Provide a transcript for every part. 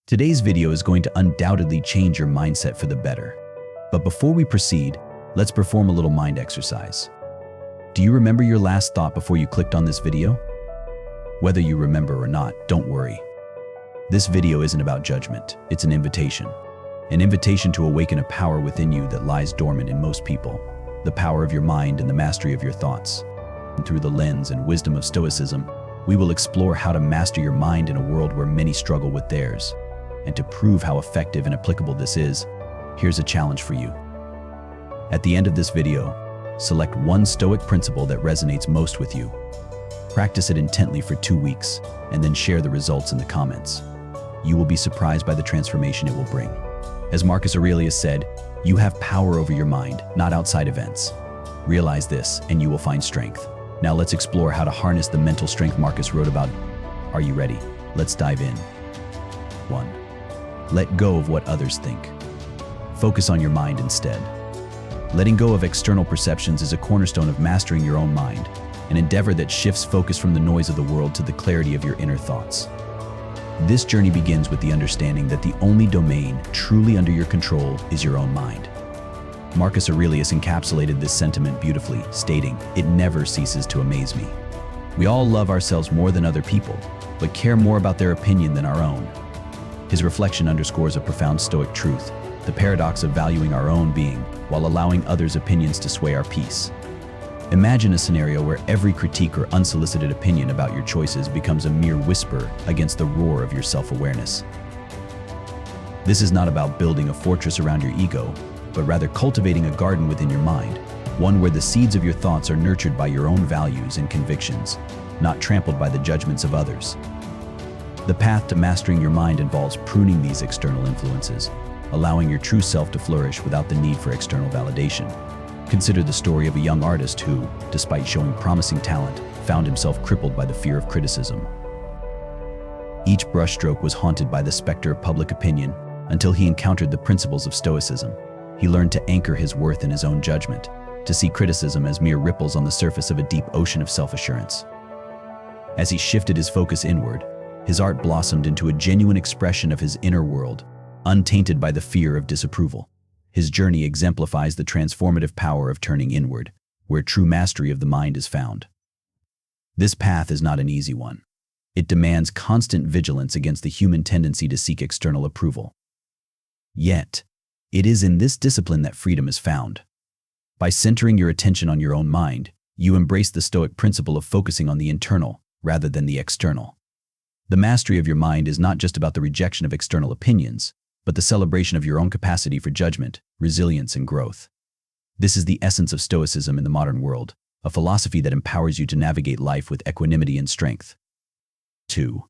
Today's video is going to undoubtedly change your mindset for the better. But before we proceed, let's perform a little mind exercise. Do you remember your last thought before you clicked on this video? Whether you remember or not, don't worry. This video isn't about judgment, it's an invitation. An invitation to awaken a power within you that lies dormant in most people, the power of your mind and the mastery of your thoughts. And through the lens and wisdom of Stoicism, we will explore how to master your mind in a world where many struggle with theirs. And to prove how effective and applicable this is, here's a challenge for you. At the end of this video, select one Stoic principle that resonates most with you. Practice it intently for 2 weeks, and then share the results in the comments. You will be surprised by the transformation it will bring. As Marcus Aurelius said, you have power over your mind, not outside events. Realize this, and you will find strength. Now let's explore how to harness the mental strength Marcus wrote about. Are you ready? Let's dive in. 1. Let go of what others think. Focus on your mind instead. Letting go of external perceptions is a cornerstone of mastering your own mind, an endeavor that shifts focus from the noise of the world to the clarity of your inner thoughts. This journey begins with the understanding that the only domain truly under your control is your own mind. Marcus Aurelius encapsulated this sentiment beautifully, stating, "It never ceases to amaze me." We all love ourselves more than other people, but care more about their opinion than our own. His reflection underscores a profound Stoic truth, the paradox of valuing our own being while allowing others' opinions to sway our peace. Imagine a scenario where every critique or unsolicited opinion about your choices becomes a mere whisper against the roar of your self-awareness. This is not about building a fortress around your ego, but rather cultivating a garden within your mind, one where the seeds of your thoughts are nurtured by your own values and convictions, not trampled by the judgments of others. The path to mastering your mind involves pruning these external influences, allowing your true self to flourish without the need for external validation. Consider the story of a young artist who, despite showing promising talent, found himself crippled by the fear of criticism. Each brushstroke was haunted by the specter of public opinion until he encountered the principles of Stoicism. He learned to anchor his worth in his own judgment, to see criticism as mere ripples on the surface of a deep ocean of self-assurance. As he shifted his focus inward, his art blossomed into a genuine expression of his inner world, untainted by the fear of disapproval. His journey exemplifies the transformative power of turning inward, where true mastery of the mind is found. This path is not an easy one. It demands constant vigilance against the human tendency to seek external approval. Yet, it is in this discipline that freedom is found. By centering your attention on your own mind, you embrace the Stoic principle of focusing on the internal rather than the external. The mastery of your mind is not just about the rejection of external opinions, but the celebration of your own capacity for judgment, resilience, and growth. This is the essence of Stoicism in the modern world, a philosophy that empowers you to navigate life with equanimity and strength. 2.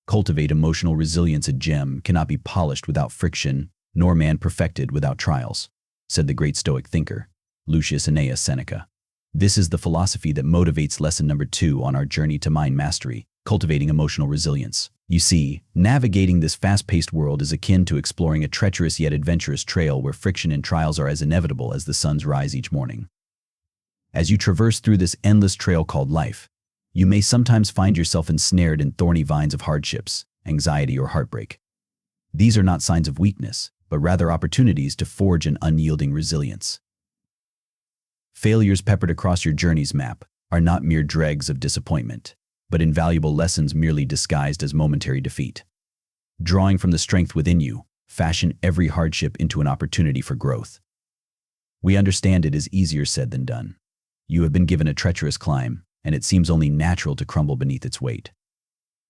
Cultivate emotional resilience. A gem cannot be polished without friction, nor man perfected without trials, said the great Stoic thinker, Lucius Annaeus Seneca. This is the philosophy that motivates lesson number 2 on our journey to mind mastery, cultivating emotional resilience. You see, navigating this fast-paced world is akin to exploring a treacherous yet adventurous trail where friction and trials are as inevitable as the sun's rise each morning. As you traverse through this endless trail called life, you may sometimes find yourself ensnared in thorny vines of hardships, anxiety, or heartbreak. These are not signs of weakness, but rather opportunities to forge an unyielding resilience. Failures peppered across your journey's map are not mere dregs of disappointment, but invaluable lessons merely disguised as momentary defeat. Drawing from the strength within you, fashion every hardship into an opportunity for growth. We understand it is easier said than done. You have been given a treacherous climb, and it seems only natural to crumble beneath its weight.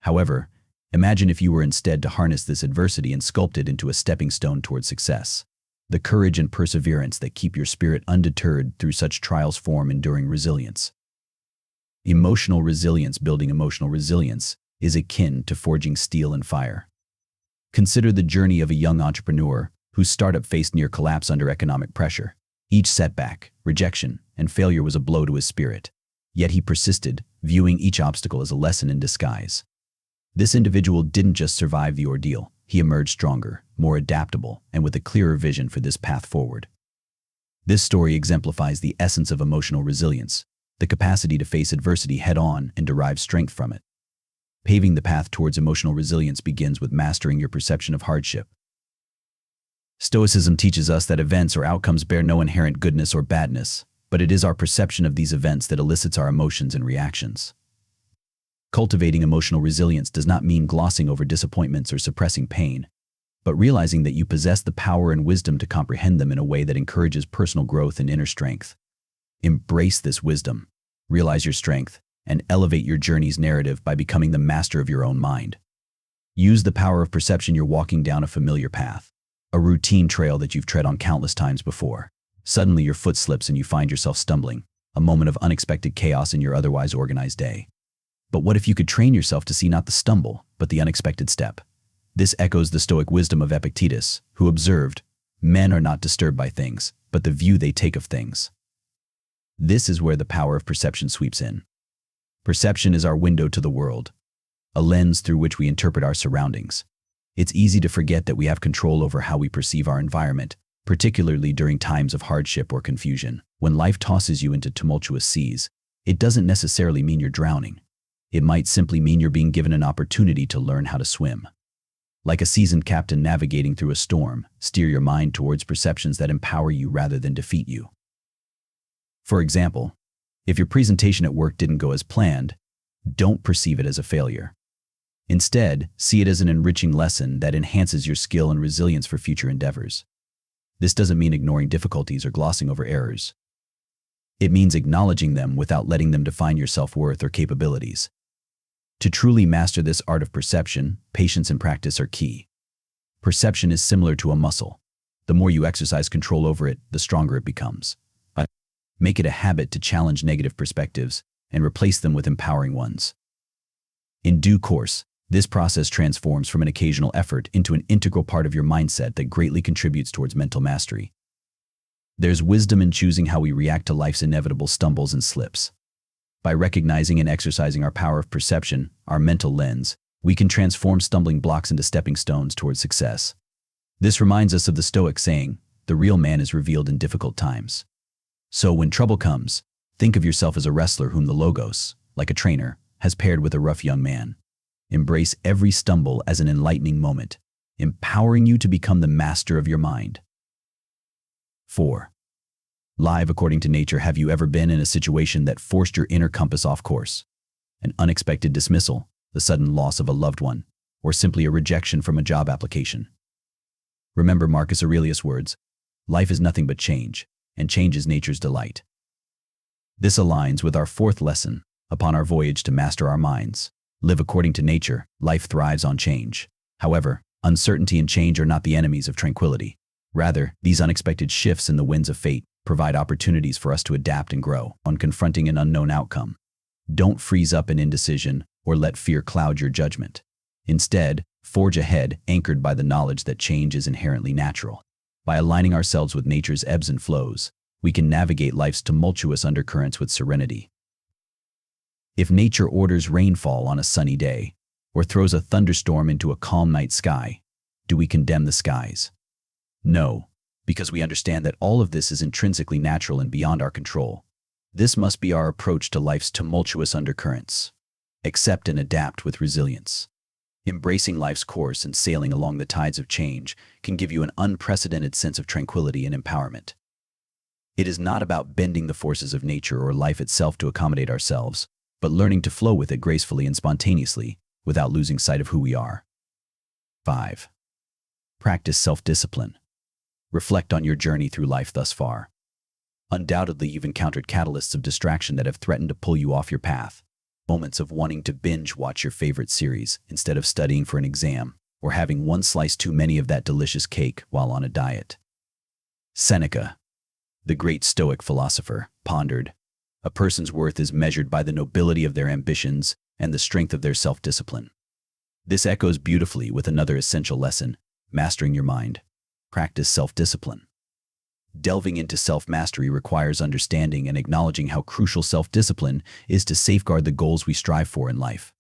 However, imagine if you were instead to harness this adversity and sculpt it into a stepping stone towards success. The courage and perseverance that keep your spirit undeterred through such trials form enduring resilience. Emotional resilience. Building emotional resilience is akin to forging steel and fire. Consider the journey of a young entrepreneur whose startup faced near collapse under economic pressure. Each setback, rejection, and failure was a blow to his spirit. Yet he persisted, viewing each obstacle as a lesson in disguise. This individual didn't just survive the ordeal, he emerged stronger, more adaptable, and with a clearer vision for this path forward. This story exemplifies the essence of emotional resilience, the capacity to face adversity head-on and derive strength from it. Paving the path towards emotional resilience begins with mastering your perception of hardship. Stoicism teaches us that events or outcomes bear no inherent goodness or badness, but it is our perception of these events that elicits our emotions and reactions. Cultivating emotional resilience does not mean glossing over disappointments or suppressing pain, but realizing that you possess the power and wisdom to comprehend them in a way that encourages personal growth and inner strength. Embrace this wisdom, realize your strength, and elevate your journey's narrative by becoming the master of your own mind. Use the power of perception. You're walking down a familiar path, a routine trail that you've tread on countless times before. Suddenly your foot slips and you find yourself stumbling, a moment of unexpected chaos in your otherwise organized day. But what if you could train yourself to see not the stumble, but the unexpected step? This echoes the Stoic wisdom of Epictetus, who observed, "Men are not disturbed by things, but the view they take of things." This is where the power of perception sweeps in. Perception is our window to the world, a lens through which we interpret our surroundings. It's easy to forget that we have control over how we perceive our environment, particularly during times of hardship or confusion. When life tosses you into tumultuous seas, it doesn't necessarily mean you're drowning. It might simply mean you're being given an opportunity to learn how to swim. Like a seasoned captain navigating through a storm, steer your mind towards perceptions that empower you rather than defeat you. For example, if your presentation at work didn't go as planned, don't perceive it as a failure. Instead, see it as an enriching lesson that enhances your skill and resilience for future endeavors. This doesn't mean ignoring difficulties or glossing over errors. It means acknowledging them without letting them define your self-worth or capabilities. To truly master this art of perception, patience and practice are key. Perception is similar to a muscle. The more you exercise control over it, the stronger it becomes. Make it a habit to challenge negative perspectives and replace them with empowering ones. In due course, this process transforms from an occasional effort into an integral part of your mindset that greatly contributes towards mental mastery. There's wisdom in choosing how we react to life's inevitable stumbles and slips. By recognizing and exercising our power of perception, our mental lens, we can transform stumbling blocks into stepping stones towards success. This reminds us of the Stoic saying, "The real man is revealed in difficult times." So when trouble comes, think of yourself as a wrestler whom the Logos, like a trainer, has paired with a rough young man. Embrace every stumble as an enlightening moment, empowering you to become the master of your mind. 4. Live according to nature. Have you ever been in a situation that forced your inner compass off course? An unexpected dismissal, the sudden loss of a loved one, or simply a rejection from a job application? Remember Marcus Aurelius' words, "Life is nothing but change, and change is nature's delight." This aligns with our fourth lesson upon our voyage to master our minds. Live according to nature. Life thrives on change. However, uncertainty and change are not the enemies of tranquility. Rather, these unexpected shifts in the winds of fate provide opportunities for us to adapt and grow. On confronting an unknown outcome, don't freeze up in indecision or let fear cloud your judgment. Instead, forge ahead, anchored by the knowledge that change is inherently natural. By aligning ourselves with nature's ebbs and flows, we can navigate life's tumultuous undercurrents with serenity. If nature orders rainfall on a sunny day, or throws a thunderstorm into a calm night sky, do we condemn the skies? No, because we understand that all of this is intrinsically natural and beyond our control. This must be our approach to life's tumultuous undercurrents. Accept and adapt with resilience. Embracing life's course and sailing along the tides of change can give you an unprecedented sense of tranquility and empowerment. It is not about bending the forces of nature or life itself to accommodate ourselves, but learning to flow with it gracefully and spontaneously without losing sight of who we are. 5. Practice self-discipline. Reflect on your journey through life thus far. Undoubtedly, you've encountered catalysts of distraction that have threatened to pull you off your path. Moments of wanting to binge watch your favorite series instead of studying for an exam, or having one slice too many of that delicious cake while on a diet. Seneca, the great Stoic philosopher, pondered, "A person's worth is measured by the nobility of their ambitions and the strength of their self-discipline." This echoes beautifully with another essential lesson, mastering your mind. Practice self-discipline. Delving into self-mastery requires understanding and acknowledging how crucial self-discipline is to safeguard the goals we strive for in life.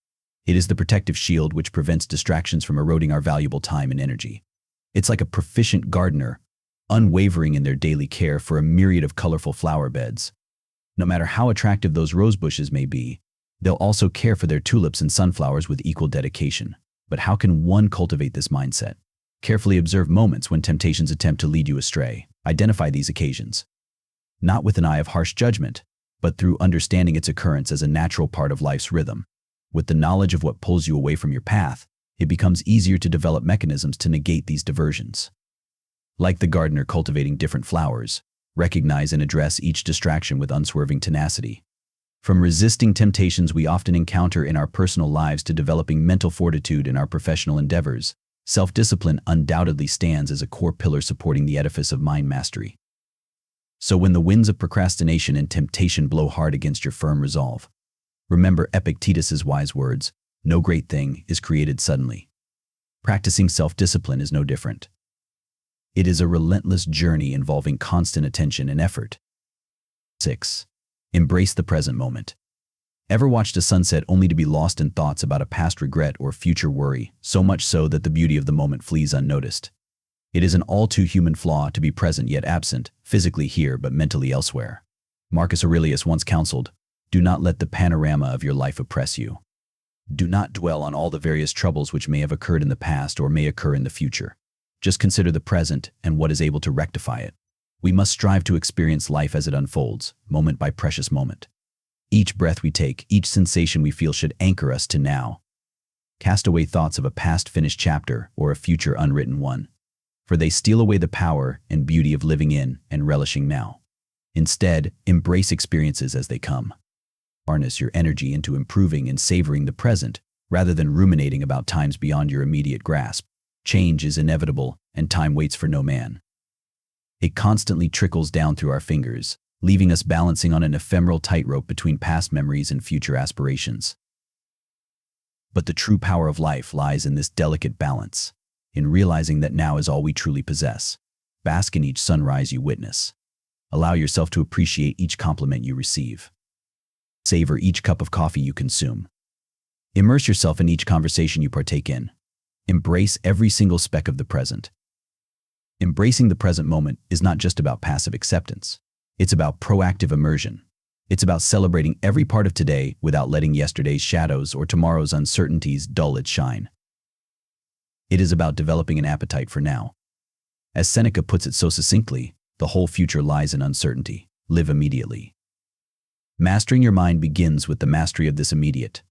It is the protective shield which prevents distractions from eroding our valuable time and energy. It's like a proficient gardener, unwavering in their daily care for a myriad of colorful flower beds. No matter how attractive those rose bushes may be, They'll also care for their tulips and sunflowers with equal dedication. But how can one cultivate this mindset? Carefully observe moments when temptations attempt to lead you astray. Identify these occasions, not with an eye of harsh judgment, but through understanding its occurrence as a natural part of life's rhythm. With the knowledge of what pulls you away from your path, it becomes easier to develop mechanisms to negate these diversions. Like the gardener cultivating different flowers, recognize and address each distraction with unswerving tenacity. From resisting temptations we often encounter in our personal lives to developing mental fortitude in our professional endeavors, self-discipline undoubtedly stands as a core pillar supporting the edifice of mind mastery. So when the winds of procrastination and temptation blow hard against your firm resolve, remember Epictetus's wise words, "No great thing is created suddenly." Practicing self-discipline is no different. It is a relentless journey involving constant attention and effort. 6. Embrace the present moment. Ever watched a sunset only to be lost in thoughts about a past regret or future worry, so much so that the beauty of the moment flees unnoticed? It is an all-too-human flaw to be present yet absent, physically here but mentally elsewhere. Marcus Aurelius once counseled, "Do not let the panorama of your life oppress you. Do not dwell on all the various troubles which may have occurred in the past or may occur in the future. Just consider the present and what is able to rectify it." We must strive to experience life as it unfolds, moment by precious moment. Each breath we take, each sensation we feel should anchor us to now. Cast away thoughts of a past finished chapter or a future unwritten one, for they steal away the power and beauty of living in and relishing now. Instead, embrace experiences as they come. Harness your energy into improving and savoring the present, rather than ruminating about times beyond your immediate grasp. Change is inevitable, and time waits for no man. It constantly trickles down through our fingers, leaving us balancing on an ephemeral tightrope between past memories and future aspirations. But the true power of life lies in this delicate balance, in realizing that now is all we truly possess. Bask in each sunrise you witness. Allow yourself to appreciate each compliment you receive. Savor each cup of coffee you consume. Immerse yourself in each conversation you partake in. Embrace every single speck of the present. Embracing the present moment is not just about passive acceptance. It's about proactive immersion. It's about celebrating every part of today without letting yesterday's shadows or tomorrow's uncertainties dull its shine. It is about developing an appetite for now. As Seneca puts it so succinctly, the whole future lies in uncertainty. Live immediately. Mastering your mind begins with the mastery of this immediate.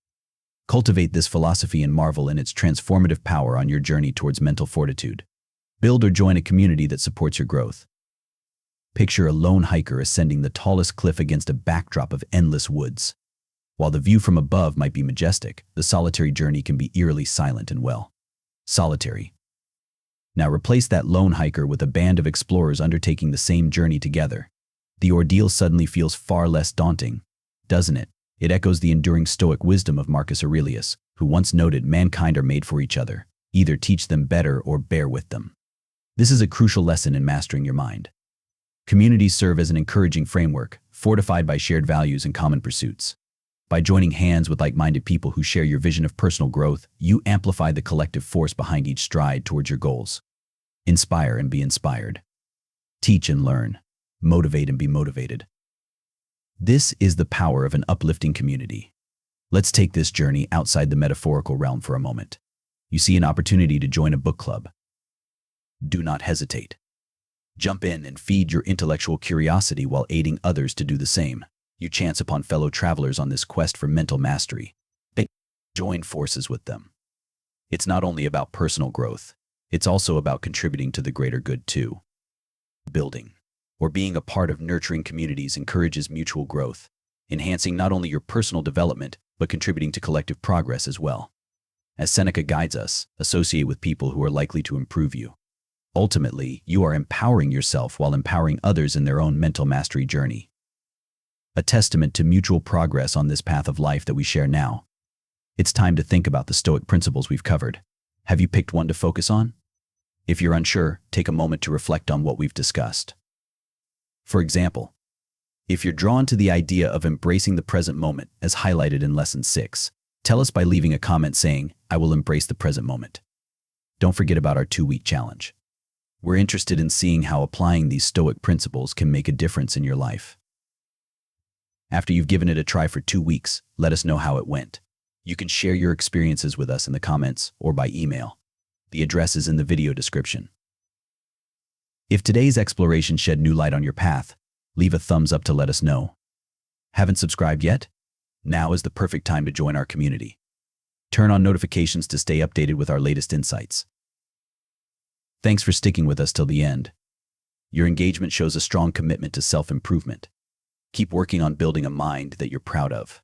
Cultivate this philosophy and marvel in its transformative power on your journey towards mental fortitude. Build or join a community that supports your growth. Picture a lone hiker ascending the tallest cliff against a backdrop of endless woods. While the view from above might be majestic, the solitary journey can be eerily silent and solitary. Now replace that lone hiker with a band of explorers undertaking the same journey together. The ordeal suddenly feels far less daunting, doesn't it? It echoes the enduring Stoic wisdom of Marcus Aurelius, who once noted mankind are made for each other. Either teach them better or bear with them. This is a crucial lesson in mastering your mind. Communities serve as an encouraging framework, fortified by shared values and common pursuits. By joining hands with like-minded people who share your vision of personal growth, you amplify the collective force behind each stride towards your goals. Inspire and be inspired. Teach and learn. Motivate and be motivated. This is the power of an uplifting community. Let's take this journey outside the metaphorical realm for a moment. You see an opportunity to join a book club. Do not hesitate. Jump in and feed your intellectual curiosity while aiding others to do the same. You chance upon fellow travelers on this quest for mental mastery. Join forces with them. It's not only about personal growth, it's also about contributing to the greater good too. Building or being a part of nurturing communities encourages mutual growth, enhancing not only your personal development, but contributing to collective progress as well. As Seneca guides us, associate with people who are likely to improve you. Ultimately, you are empowering yourself while empowering others in their own mental mastery journey. A testament to mutual progress on this path of life that we share now. It's time to think about the Stoic principles we've covered. Have you picked one to focus on? If you're unsure, take a moment to reflect on what we've discussed. For example, if you're drawn to the idea of embracing the present moment as highlighted in Lesson 6, tell us by leaving a comment saying, "I will embrace the present moment." Don't forget about our 2-week challenge. We're interested in seeing how applying these Stoic principles can make a difference in your life. After you've given it a try for 2 weeks, let us know how it went. You can share your experiences with us in the comments or by email. The address is in the video description. If today's exploration shed new light on your path, leave a thumbs up to let us know. Haven't subscribed yet? Now is the perfect time to join our community. Turn on notifications to stay updated with our latest insights. Thanks for sticking with us till the end. Your engagement shows a strong commitment to self-improvement. Keep working on building a mind that you're proud of.